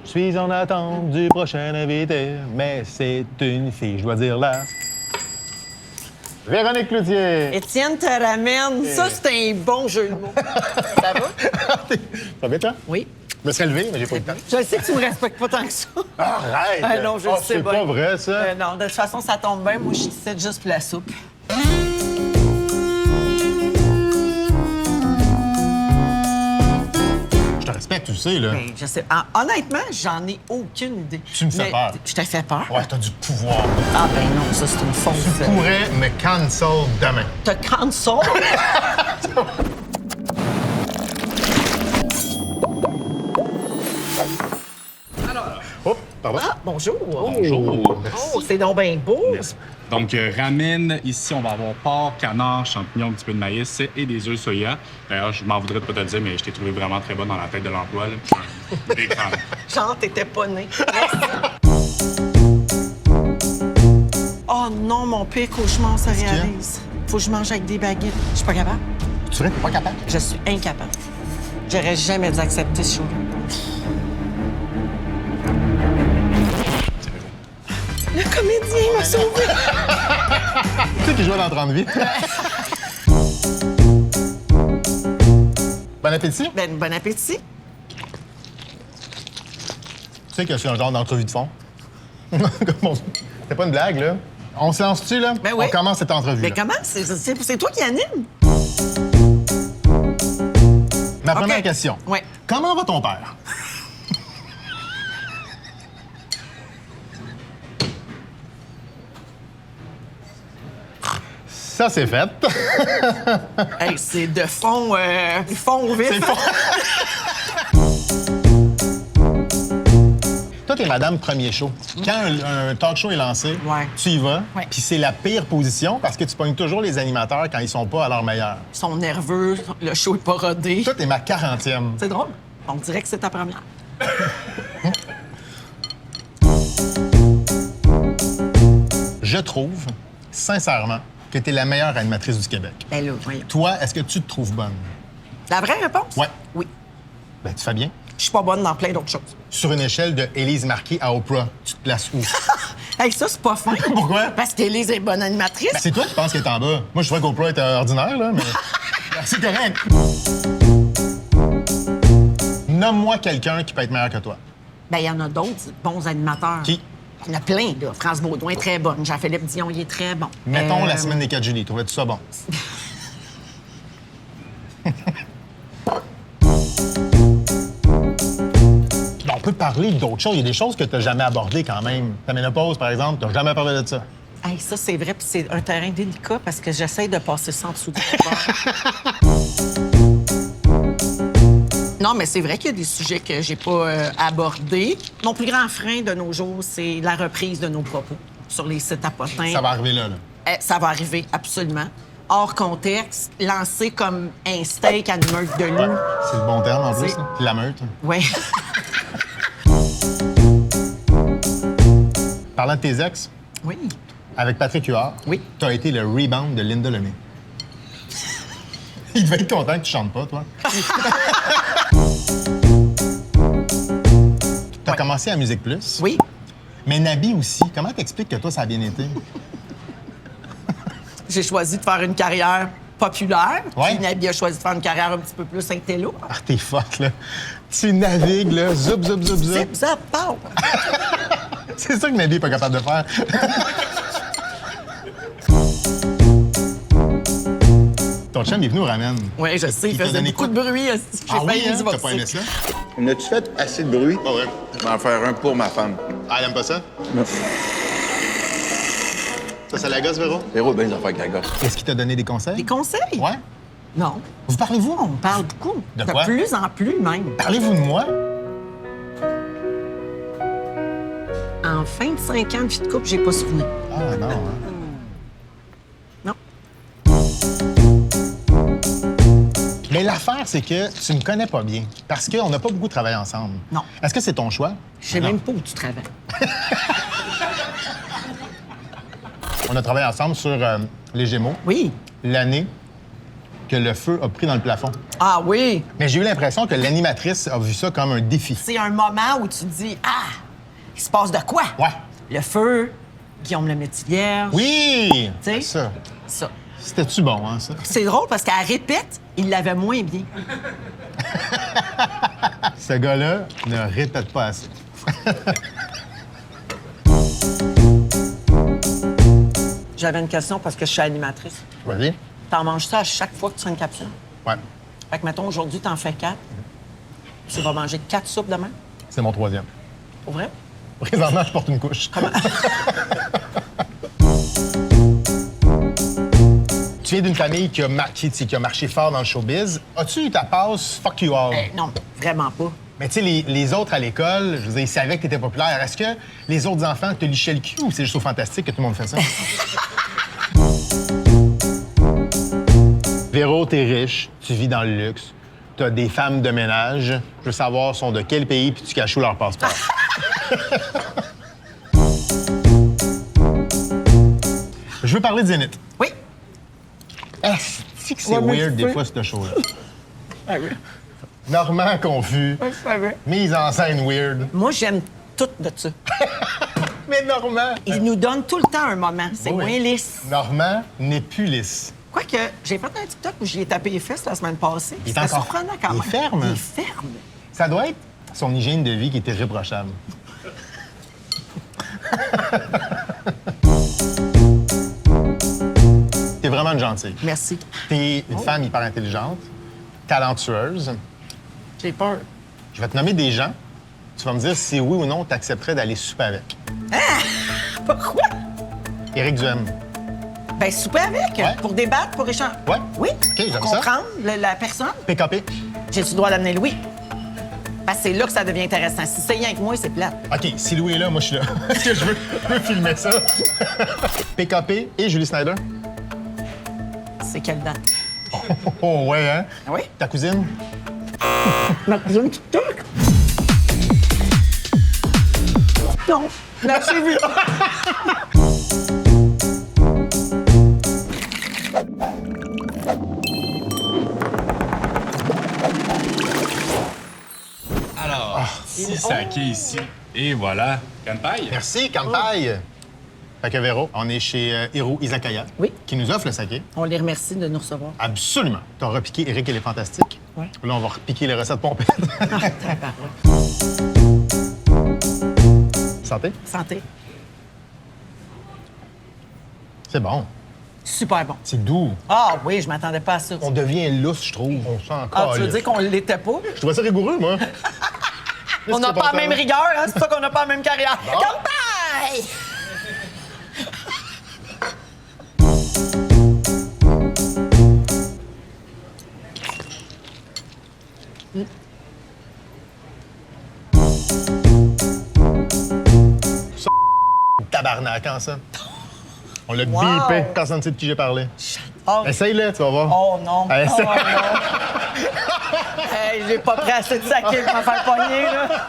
Je suis en attente du prochain invité, mais c'est une fille, je dois dire là. Véronique Cloutier. Étienne te ramène. Ça, c'est un bon jeu de mots. Ça va? Ça va bien, toi? Oui. Je me serais levé, mais j'ai pas eu le temps. Je sais que tu me respectes pas tant que ça. Arrête! Non, je le sais C'est bien. pas vrai, ça? Non, de toute façon, ça tombe bien. Moi, je suis ici juste pour la soupe. Je te respecte, tu le sais, là. Ben, je sais. Honnêtement, j'en ai aucune idée. Tu me fais Mais peur. Je t'ai fait peur? Ouais, t'as du pouvoir. Ah, ben non, ça, c'est une fausse. Tu pourrais me cancel demain. Te cancel? Oh, pardon. Ah, bonjour. Bonjour. Oh, c'est donc bien beau. Donc, ramen, ici, on va avoir porc, canard, champignons, un petit peu de maïs et des œufs soya. D'ailleurs, je m'en voudrais de pas te le dire, mais je t'ai trouvé vraiment très bonne dans la tête de l'emploi. là. Je suis un big fan. Genre, t'étais pas né. Oh non, mon pire cauchemar se qu'il y a? réalise. Faut que je mange avec des baguettes. Je suis pas capable. Tu serais pas capable? Je suis incapable. J'aurais jamais dû accepter ce show. Le comédien m'a sauvé. Tu sais qui jouait dans 30 vies? Bon appétit. Ben, bon appétit. Tu sais que je suis un genre d'entrevue de fond. C'est pas une blague, là. On se lance-tu, là? Ben oui. On commence cette entrevue. Mais comment? C'est toi qui anime? Ma première OK. question. Ouais. Comment va ton père? Ça, c'est fait. Hey, c'est de fond au vif. C'est fond. Toi, t'es madame premier show. Quand un talk show est lancé, Ouais. tu y vas, Ouais. puis c'est la pire position parce que tu pognes toujours les animateurs quand ils sont pas à leur meilleur. Ils sont nerveux, le show est pas rodé. Toi, t'es ma 40e. C'est drôle. On dirait que c'est ta première. Je trouve, sincèrement, que t'es la meilleure animatrice du Québec. Ben là, voyons. Toi, est-ce que tu te trouves bonne? La vraie réponse? Ouais. Oui. Ben, tu fais bien. Je suis pas bonne dans plein d'autres choses. Sur une échelle de Élise Marquis à Oprah, tu te places où? Hey, ça, c'est pas fin. Pourquoi? Parce qu'Élise est bonne animatrice. Ben, c'est toi qui penses qu'elle est en bas. Moi, je trouvais qu'Oprah était ordinaire, là, mais... c'est correct. Nomme-moi quelqu'un qui peut être meilleur que toi. Ben, il y en a d'autres bons animateurs. Qui? Il y en a plein, là. France Baudouin est très bonne. Jean-Philippe Dion, il est très bon. Mettons la semaine des 4 juillet. Trouvais-tu ça bon? On peut parler d'autres choses. Il y a des choses que tu n'as jamais abordées quand même. Ta ménopause, par exemple, tu n'as jamais parlé de ça. Hey, ça, c'est vrai, puis c'est un terrain délicat parce que j'essaie de passer ça en dessous du corps. Non, mais c'est vrai qu'il y a des sujets que j'ai pas abordés. Mon plus grand frein de nos jours, c'est la reprise de nos propos sur les sites à potins. Ça va arriver là. Ça va arriver, absolument. Hors contexte, lancé comme un steak à une meute de loup. C'est le bon terme, en plus. C'est- là. La meute. Ouais. Parlant de tes ex, Oui. avec Patrick Huard, Oui. tu as été le rebound de Linda Lemay. Il devait être content que tu chantes pas, toi. Tu as commencé à Musique Plus. Oui. Mais Nabi aussi. Comment t'expliques que toi, ça a bien été? J'ai choisi de faire une carrière populaire. Ouais. Puis Nabi a choisi de faire une carrière un petit peu plus intello. Ah, t'es forte, là. Tu navigues, là. Zoup, zoup, zoup, zoup. Zip, zap, pow. C'est ça que Nabi est pas capable de faire. Ton chum est venu au ramen. Oui, je sais, il t'a faisait donné beaucoup quoi? de bruit. J'ai Ah oui, failli hein? divorcer. T'as pas aimé ça? On a-tu fait assez de bruit? Pas vrai. Je vais en faire un pour ma femme. Ah, elle aime pas ça? Non. Ça la gosse, Véro? Véro, ben, les affaires avec la gosse. Est-ce qu'il t'a donné des conseils? Des conseils? Ouais. Non. Vous parlez-vous? On parle beaucoup. De quoi? plus en plus, même. Parlez-vous de moi? En fin de 5 ans de vie de couple, j'ai pas souvenir. Ah, non, hein? Non. Mais l'affaire, c'est que tu me connais pas bien. Parce qu'on n'a pas beaucoup travaillé ensemble. Non. Est-ce que c'est ton choix? Je sais Non. même pas où tu travailles. On a travaillé ensemble sur Les Gémeaux, Oui. l'année que le feu a pris dans le plafond. Ah oui! Mais j'ai eu l'impression que l'animatrice a vu ça comme un défi. C'est un moment où tu te dis, ah, il se passe de quoi? Ouais. Le feu, Guillaume le Métivierge. Oui! Tu sais? Ça. Ça. C'était-tu bon, hein, ça? C'est drôle parce qu'elle répète, il l'avait moins bien. Ce gars-là ne répète pas assez. J'avais une question parce que je suis animatrice. Vas-y. T'en manges ça à chaque fois que tu fais une capsule? Ouais. Fait que, mettons, aujourd'hui, t'en fais 4. Tu vas manger 4 soupes demain? C'est mon 3e. Pour vrai? Présentement, je porte une couche. Tu viens d'une famille qui a marché fort dans le showbiz. As-tu eu ta passe fuck you all? Non, vraiment pas. Mais tu sais, les autres à l'école, je veux dire, ils savaient que t'étais populaire. Est-ce que les autres enfants te lichaient le cul ou c'est juste au Fantastique que tout le monde fait ça? Véro, t'es riche, tu vis dans le luxe, t'as des femmes de ménage. Je veux savoir, sont de quel pays puis tu caches où leur passeport? Je veux parler de Zénith. Oui. Est-ce que c'est Ouais, mais weird tu des peux. fois, ce show-là? Ah oui. Normand confus, Je savais. mise en scène weird. Moi, j'aime tout de ça. Mais Normand... Il nous donne tout le temps un moment. C'est Oui. moins lisse. Normand n'est plus lisse. Quoique, j'ai fait un TikTok où j'y ai tapé les fesses la semaine passée. Il est C'était encore- surprenant quand il même. est ferme. Il est ferme. Ça doit être son hygiène de vie qui est irréprochable. T'es vraiment une gentille. Merci. T'es une femme hyper intelligente, talentueuse. J'ai peur. Je vais te nommer des gens. Tu vas me dire si oui ou non t'accepterais d'aller souper avec. Pourquoi? Éric Duhaime. Ben, souper avec. Ouais. Pour débattre, pour échanger. Ouais. Oui. OK, j'aime pour ça. comprendre la personne. PKP. J'ai-tu le droit d'amener Louis? Parce que c'est là que ça devient intéressant. Si c'est rien que moi, c'est plate. OK, si Louis est là, moi je suis là. Parce que je veux filmer ça. PKP et Julie Snyder. C'est quelle date? Oh ouais, hein? Ah oui? Ta cousine? Ma cousine TikTok? Non. Là, j'ai vu. Alors, 6 sakés ici. Et voilà. Kanpai. Merci, Kanpai. Fait que Véro, on est chez Hiro Izakaya, Oui. qui nous offre le saké. On les remercie de nous recevoir. Absolument. T'as repiqué Eric et les Fantastiques. Ouais. Là, on va repiquer les recettes pompettes. Santé. Santé. C'est bon. Super bon. C'est doux. Ah oui, je m'attendais pas à ça. On devient lousse, je trouve. On sent encore. Ah, tu veux dire qu'on l'était pas? Je trouvais ça rigoureux, moi. On n'a pas la même rigueur, hein? C'est pour ça qu'on n'a pas la même carrière. Bon. Campagne! Tabarnak, hein, ça. On l'a Wow. bipé. Personne ne sait de qui j'ai parlé. Oh, Essaye-le, tu vas voir. oh non. Allez, Oh essaye. non. Hey, j'ai pas pris assez de saké pour me faire pogner, là.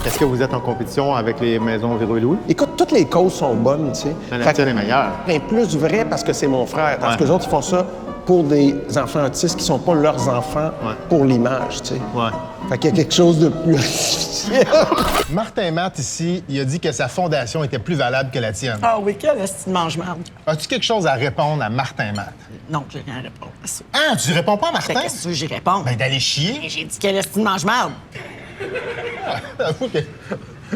Est-ce que vous êtes en compétition avec les maisons Véro et Louis? Écoute, toutes les causes sont bonnes, tu sais. La tienne est meilleure. Ben, plus vrai parce que c'est mon frère. Parce Ouais. que les autres, ils font ça pour des enfants autistes qui sont pas leurs enfants Ouais. pour l'image, tu sais. Ouais. Fait qu'il y a quelque chose de plus artificiel. Martin Matt, ici, il a dit que sa fondation était plus valable que la tienne. Ah oui, quel est-ce mange-marde? As-tu quelque chose à répondre à Martin Matt? Non, j'ai rien à répondre à ça. Ah, tu réponds pas à Fait Martin? qu'est-ce que tu veux que j'y réponde? Ben, d'aller chier. J'ai dit quel est-ce mange-marde? Avoue que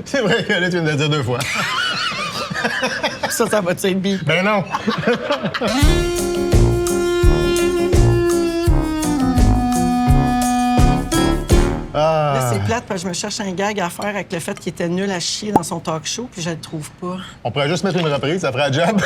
c'est vrai que là, tu viens de le dire 2 fois. Ça va-tu être bi? Ben non. Là, c'est plate parce que je me cherche un gag à faire avec le fait qu'il était nul à chier dans son talk show, puis je le trouve pas. On pourrait juste mettre une reprise, ça ferait un job.